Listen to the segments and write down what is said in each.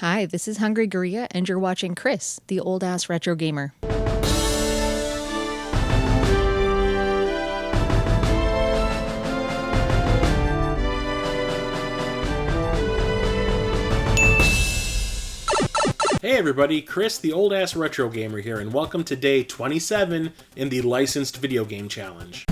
Hi, this is Hungry Goria, and you're watching Chris, the old-ass retro gamer. Hey everybody, Chris, the old-ass retro gamer here, and welcome to day 27 in the Licensed Video Game Challenge.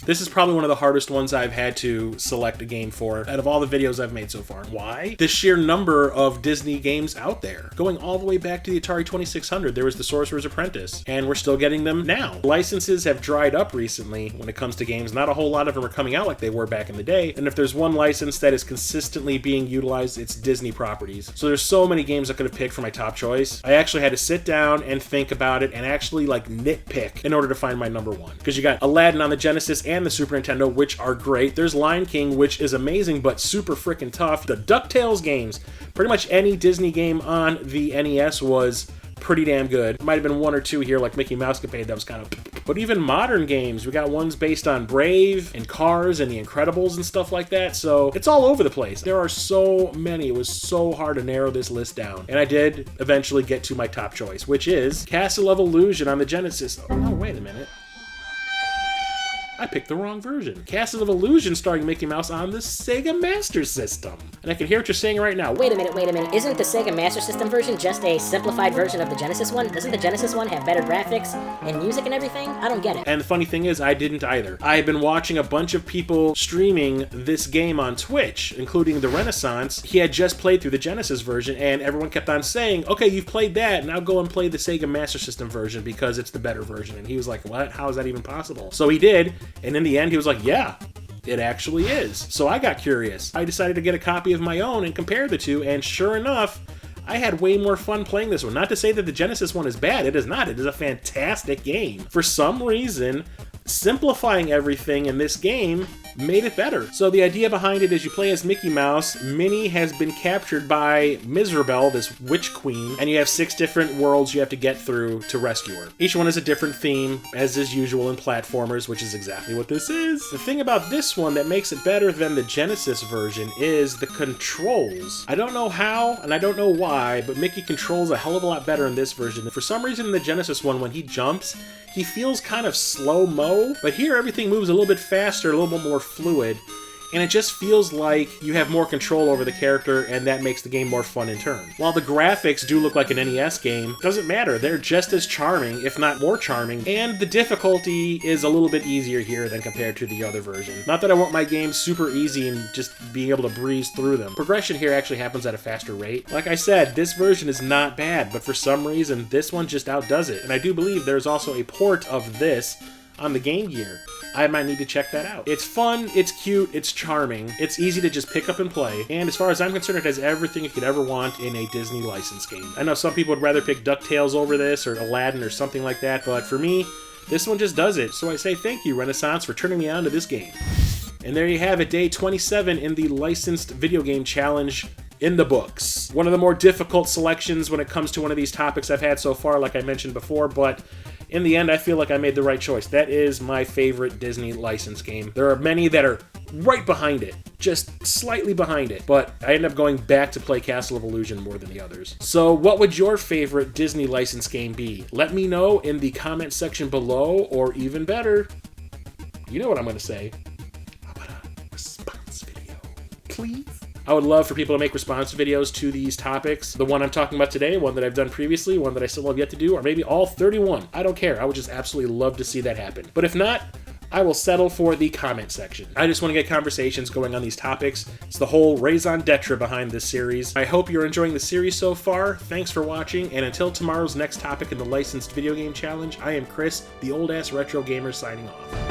This is probably one of the hardest ones I've had to select a game for out of all the videos I've made so far. Why? The sheer number of Disney games out there. Going all the way back to the Atari 2600, there was The Sorcerer's Apprentice, and we're still getting them now. Licenses have dried up recently when it comes to games. Not a whole lot of them are coming out like they were back in the day, and if there's one license that is consistently being utilized, it's Disney properties. So there's so many games I could have picked for my top choice. I actually had to sit down and think about it and actually nitpick in order to find my number one. Because you got Aladdin on the Genesis and the Super Nintendo, which are great. There's Lion King, which is amazing but super freaking tough. The DuckTales games, pretty much any Disney game on the NES was pretty damn good. Might have been one or two here like Mickey Mousecapade that was kind of... But even modern games, we got ones based on Brave and Cars and The Incredibles and stuff like that, so it's all over the place. There are so many. It was so hard to narrow this list down. And I did eventually get to my top choice, which is Castle of Illusion on the Genesis. Oh, wait a minute. I picked the wrong version. Castle of Illusion starring Mickey Mouse on the Sega Master System. And I can hear what you're saying right now. Wait a minute. Isn't the Sega Master System version just a simplified version of the Genesis one? Doesn't the Genesis one have better graphics and music and everything? I don't get it. And the funny thing is, I didn't either. I've been watching a bunch of people streaming this game on Twitch, including the Renaissance. He had just played through the Genesis version, and everyone kept on saying, okay, you've played that, now go and play the Sega Master System version because it's the better version. And he was like, what? How is that even possible? So he did. And in the end, he was like, yeah, it actually is. So I got curious. I decided to get a copy of my own and compare the two, and sure enough, I had way more fun playing this one. Not to say that the Genesis one is bad. It is not. It is a fantastic game. For some reason, simplifying everything in this game made it better. So the idea behind it is you play as Mickey Mouse. Minnie has been captured by Mizrabel, this witch queen, and you have 6 different worlds you have to get through to rescue her. Each one has a different theme, as is usual in platformers, which is exactly what this is. The thing about this one that makes it better than the Genesis version is the controls. I don't know how, and I don't know why, but Mickey controls a hell of a lot better in this version. For some reason in the Genesis one, when he jumps, he feels kind of slow-mo, but here everything moves a little bit faster, a little bit more fluid, and it just feels like you have more control over the character, and that makes the game more fun in turn. While the graphics do look like an NES game, doesn't matter. They're just as charming, if not more charming, and the difficulty is a little bit easier here than compared to the other version. Not that I want my games super easy and just being able to breeze through them. Progression here actually happens at a faster rate. Like I said, this version is not bad, but for some reason, this one just outdoes it. And I do believe there's also a port of this on the Game Gear. I might need to check that out. It's fun, it's cute, it's charming, it's easy to just pick up and play, and as far as I'm concerned, it has everything you could ever want in a Disney license game. I know some people would rather pick DuckTales over this, or Aladdin, or something like that, but for me, this one just does it. So I say thank you, Renaissance, for turning me on to this game. And there you have it, day 27 in the Licensed Video Game Challenge in the books. One of the more difficult selections when it comes to one of these topics I've had so far, like I mentioned before, but in the end, I feel like I made the right choice. That is my favorite Disney license game. There are many that are right behind it, just slightly behind it, but I ended up going back to play Castle of Illusion more than the others. So what would your favorite Disney license game be? Let me know in the comment section below, or even better, you know what I'm going to say. How about a response video, please? I would love for people to make response videos to these topics. The one I'm talking about today, one that I've done previously, one that I still have yet to do, or maybe all 31. I don't care. I would just absolutely love to see that happen. But if not, I will settle for the comment section. I just want to get conversations going on these topics. It's the whole raison d'etre behind this series. I hope you're enjoying the series so far. Thanks for watching, and until tomorrow's next topic in the Licensed Video Game Challenge, I am Chris, the old-ass retro gamer, signing off.